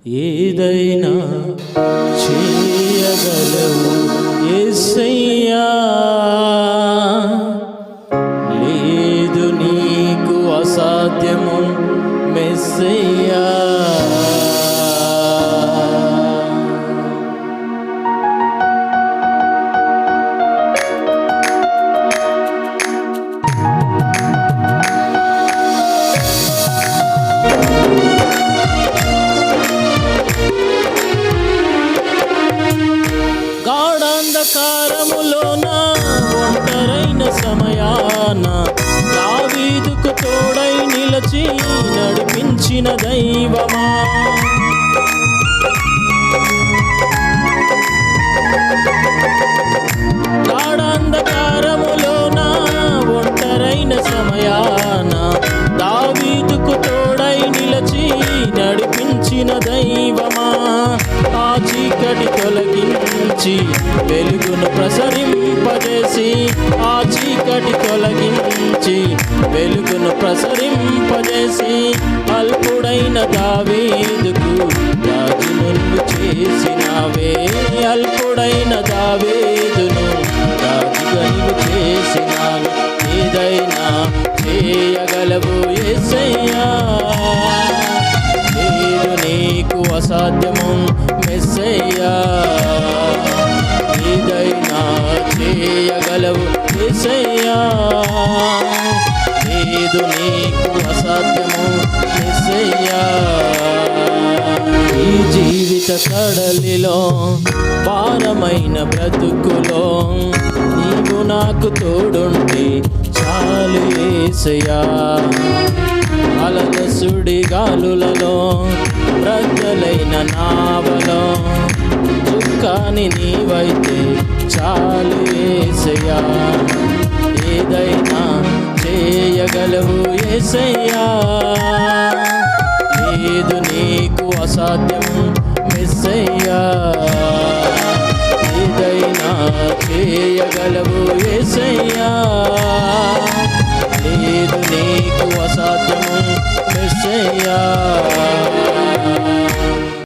ఏదైనా చేయగలవు యేసయ్యా, లేదు నీకు అసాధ్యము మెస్సయ్యా. గాఢాంధకారములోన ఒంటరైన సమయాన దావీదుకు తోడై నిలచి నడిపించిన దైవమా, గాఢాంధకారములోన ఒంటరైన సమయాన దావీదుకు తోడై నిలచి నడిపించిన దైవమా, ఆ చీకటి తొలగించి వెలుగును ప్రసరింపజేసి, ఆ చీకటి తొలగించి వెలుగును ప్రసరింపజేసి, అల్పుడైన దావీదుకు రాజును చేసినావే, అల్పుడైన దావీదును రాజుగా నీవు చేసినావు. ఏదైనా చేయగలవు యేసయ్యా, లేదు నీకు అసాధ్యము మెస్సయ్యా. ఏదైనా చేయగలవు యేసయ్యా, లేదు నీకు అసాధ్యము మెస్సయ్యా. ఈ జీవిత కడలిలో భారమైన బ్రతుకులో నీవు నాకు తోడుంటే చాలు యేసయ్యా. అలల సుడిగాలులలో ప్రజలైన నావలో చుక్కాని నీవైతే చాలు యేసయ్యా. ఏదైనా చేయగలవు యేసయ్యా, లేదు నీకు అసాధ్యము మెస్సయ్యా. ఏదైనా చేయగలవు యేసయ్యా,